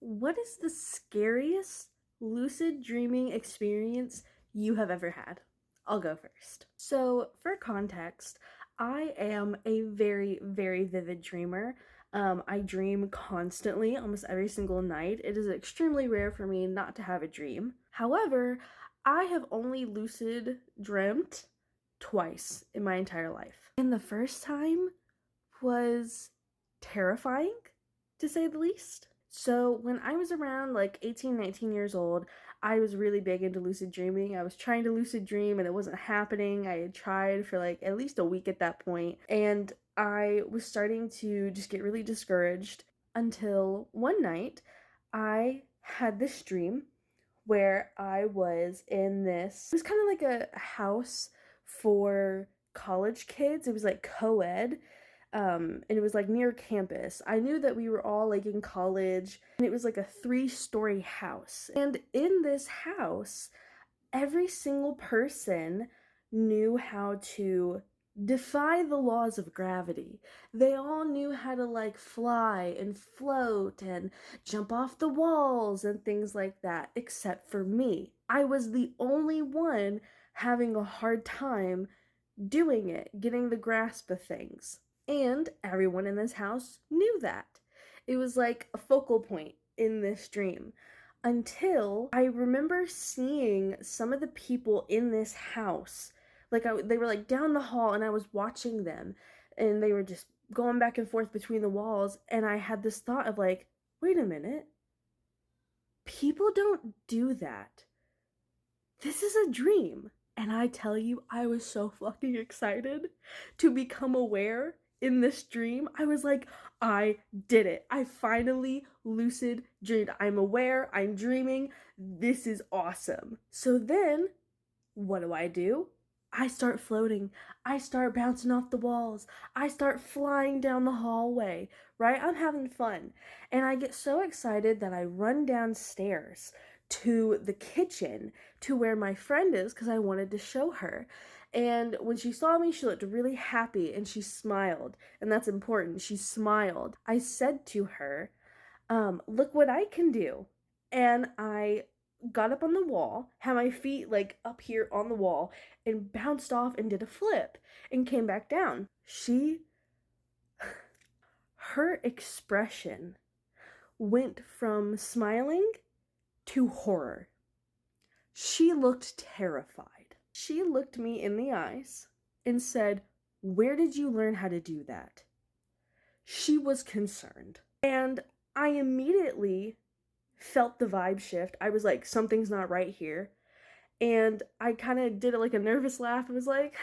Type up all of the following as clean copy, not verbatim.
What is the scariest lucid dreaming experience you have ever had? I'll go first. So, for context, I am a very, very vivid dreamer. I dream constantly, almost every single night. It is extremely rare for me not to have a dream. However, I have only lucid dreamt twice in my entire life. And the first time was terrifying, to say the least. So when I was around like 18, 19 years old, I was really big into lucid dreaming. I was trying to lucid dream and it wasn't happening. I had tried for like at least a week at that point, and I was starting to just get really discouraged until one night I had this dream where I was in this, it was kind of like a house for college kids. It was like co-ed, and it was like near campus. I knew that we were all like in college, and it was like a 3-story house. And in this house, every single person knew how to defy the laws of gravity. They all knew how to like fly and float and jump off the walls and things like that, except for me. I was the only one having a hard time doing it, getting the grasp of things. And everyone in this house knew that. It was like a focal point in this dream. Until I remember seeing some of the people in this house. They were like down the hall and I was watching them and they were just going back and forth between the walls, and I had this thought of like, wait a minute. People don't do that. This is a dream. And I tell you, I was so fucking excited to become aware in this dream. I was like, I did it. I finally lucid dreamed. I'm aware, I'm dreaming. This is awesome. So then, what do? I start floating. I start bouncing off the walls. I start flying down the hallway, right? I'm having fun. And I get so excited that I run downstairs to the kitchen to where my friend is because I wanted to show her. And when she saw me, she looked really happy and she smiled. And that's important. She smiled. I said to her, look what I can do. And I got up on the wall, had my feet like up here on the wall, and bounced off and did a flip and came back down. Her expression went from smiling to horror. She looked terrified. She looked me in the eyes and said, "Where did you learn how to do that?" She was concerned. And I immediately felt the vibe shift. I was like, something's not right here. And I kind of did it like a nervous laugh. I was like,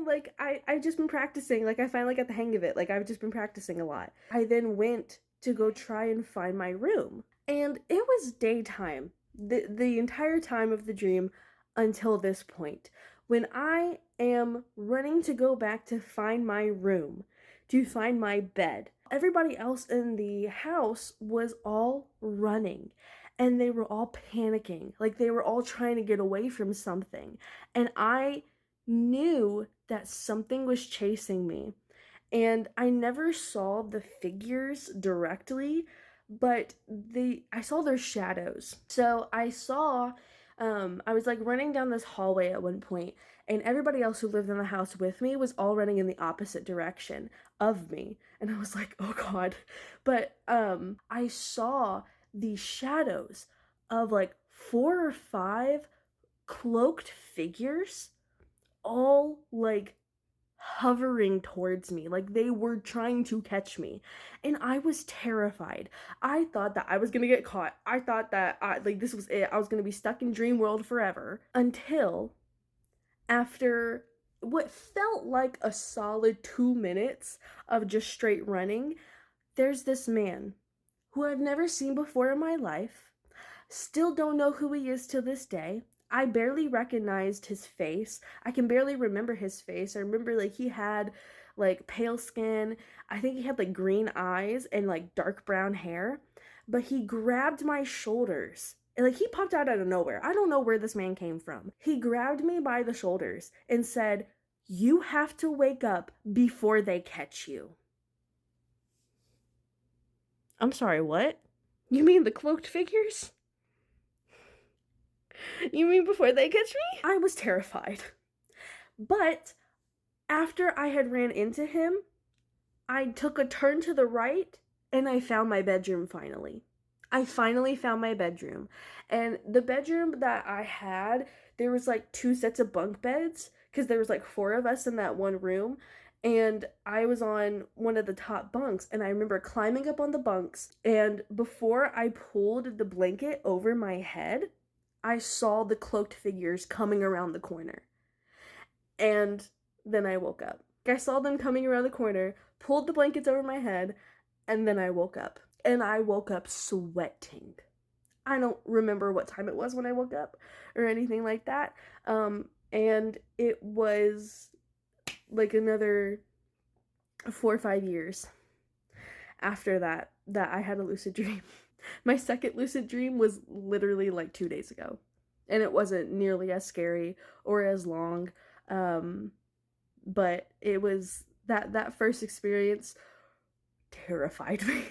like I've just been practicing. Like I finally got the hang of it. Like I've just been practicing a lot. I then went to go try and find my room. And it was daytime the entire time of the dream until this point. When I am running to go back to find my room, to find my bed, everybody else in the house was all running and they were all panicking. Like they were all trying to get away from something. And I knew that something was chasing me. And I never saw the figures directly, but I saw their shadows. So I was like running down this hallway at one point, and everybody else who lived in the house with me was all running in the opposite direction of me. And I was like, oh God. But I saw these shadows of like 4 or 5 cloaked figures, all like hovering towards me, like they were trying to catch me. And I was terrified. I thought that I was gonna get caught. I thought that like this was it. I was gonna be stuck in dream world forever, until after what felt like a solid 2 minutes of just straight running, there's this man who I've never seen before in my life. Still don't know who he is to this day. I barely recognized his face. I can barely remember his face. I remember like he had like pale skin. I think he had like green eyes and like dark brown hair. But he grabbed my shoulders. And like he popped out of nowhere. I don't know where this man came from. He grabbed me by the shoulders and said, "You have to wake up before they catch you." I'm sorry, what? You mean the cloaked figures? You mean before they catch me? I was terrified. But after I had ran into him, I took a turn to the right and I found my bedroom finally. I finally found my bedroom. And the bedroom that I had, there was like 2 sets of bunk beds because there was like 4 of us in that one room. And I was on one of the top bunks, and I remember climbing up on the bunks, and before I pulled the blanket over my head, I saw the cloaked figures coming around the corner. And then I woke up. I saw them coming around the corner, pulled the blankets over my head, and then I woke up. And I woke up sweating. I don't remember what time it was when I woke up or anything like that. And it was like another 4 or 5 years after that I had a lucid dream. My second lucid dream was literally like 2 days ago, and it wasn't nearly as scary or as long, but it was that first experience terrified me.